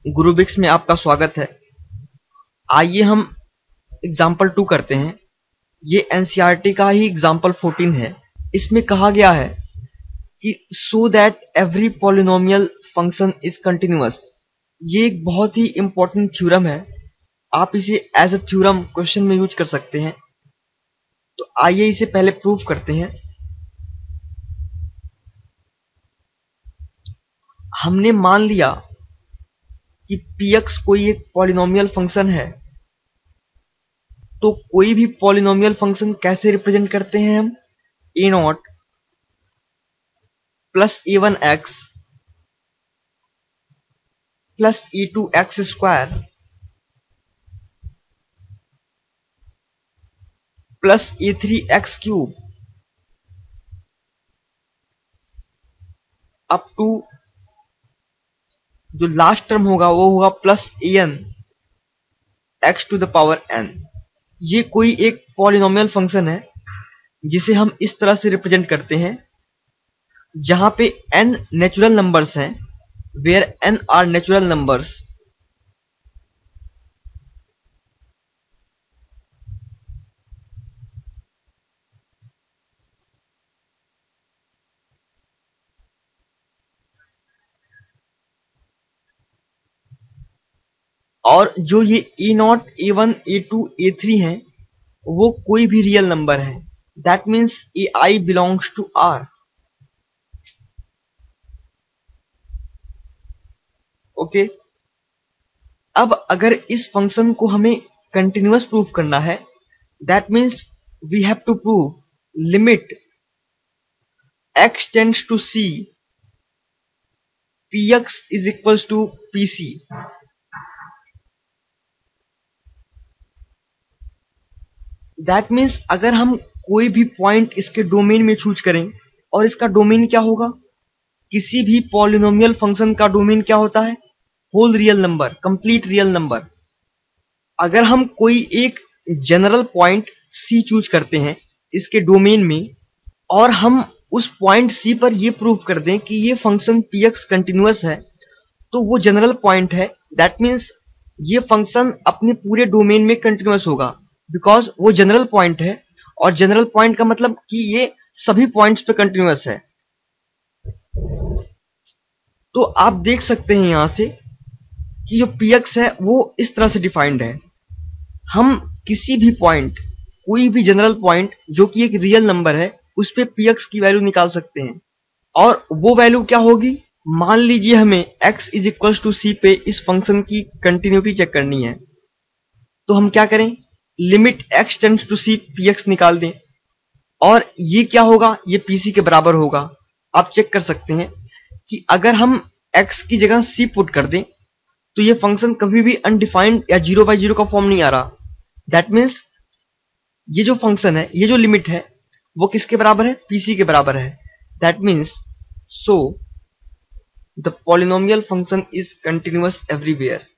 गुरुबिक्स में आपका स्वागत है। आइए हम एग्जाम्पल 2 करते हैं। ये एनसीईआरटी का ही एग्जाम्पल 14 है। इसमें कहा गया है कि so that every polynomial function is continuous. ये एक बहुत ही इंपॉर्टेंट थ्योरम है। आप इसे एज अ थ्योरम क्वेश्चन में यूज कर सकते हैं। तो आइए इसे पहले प्रूव करते हैं। हमने मान लिया कि px कोई एक पॉलिनोमियल फंक्शन है। तो कोई भी पॉलिनोमियल फंक्शन कैसे रिप्रेजेंट करते हैं हम? a0 plus a1x plus e2x square plus e3x cube up to जो लास्ट टर्म होगा वो होगा plus an x to the power n। ये कोई एक पॉलिनोमियल फंक्शन है जिसे हम इस तरह से रिप्रेजेंट करते हैं जहां पे n नेचुरल नंबर्स हैं, where n are natural numbers. और जो ये e0, a1, a2, a3 हैं वो कोई भी रियल नंबर है। That means ai belongs to r। Okay, अब अगर इस फंक्शन को हमें कंटिन्यूअस प्रूव करना है, that means we have to prove limit x tends to c px is equals to pc। That means अगर हम कोई भी पॉइंट इसके डोमेन में चूज करें, और इसका डोमेन क्या होगा? किसी भी पॉलिनोमियल फंक्शन का डोमेन क्या होता है? Whole real number, complete real number. अगर हम कोई एक जनरल पॉइंट c चूज करते हैं इसके डोमेन में, और हम उस पॉइंट c पर ये प्रूव कर दें कि ये फंक्शन px कंटिन्यूअस है, तो वो जनरल पॉइंट है। दैट मीन्स ये फंक्शन अपने पूरे डोमेन में कंटिन्यूअस होगा, बिकॉज वो जनरल पॉइंट है। और जनरल पॉइंट का मतलब कि ये सभी पॉइंट्स पे कंटिन्यूअस है। तो आप देख सकते हैं यहां से कि जो px है वो इस तरह से डिफाइंड है। हम किसी भी पॉइंट, कोई भी जनरल पॉइंट जो कि एक रियल नंबर है, उस पे px की वैल्यू निकाल सकते हैं। और वो वैल्यू क्या होगी? मान लीजिए हमें x is equal to c पे इस फंक्शन की कंटिन्यूटी चेक करनी है, तो हम क्या करें? Limit x tends to c px निकाल दें, और ये क्या होगा? ये pc के बराबर होगा। आप चेक कर सकते हैं कि अगर हम x की जगह c पुट कर दें तो ये फंक्शन कभी भी अनडिफाइंड या 0/0 का फॉर्म नहीं आ रहा। दैट मीन्स ये जो फंक्शन है, ये जो लिमिट है, वो किसके बराबर है? pc के बराबर है। That means so the polynomial function is continuous everywhere.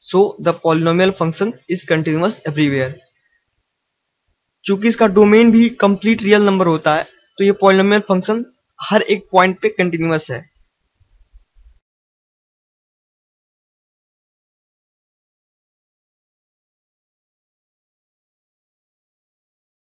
So the polynomial function is continuous everywhere. चूंकि इसका डोमेन भी कंप्लीट रियल नंबर होता है, तो ये पॉलिनोमियल फंक्शन हर एक पॉइंट पे कंटिन्यूअस है।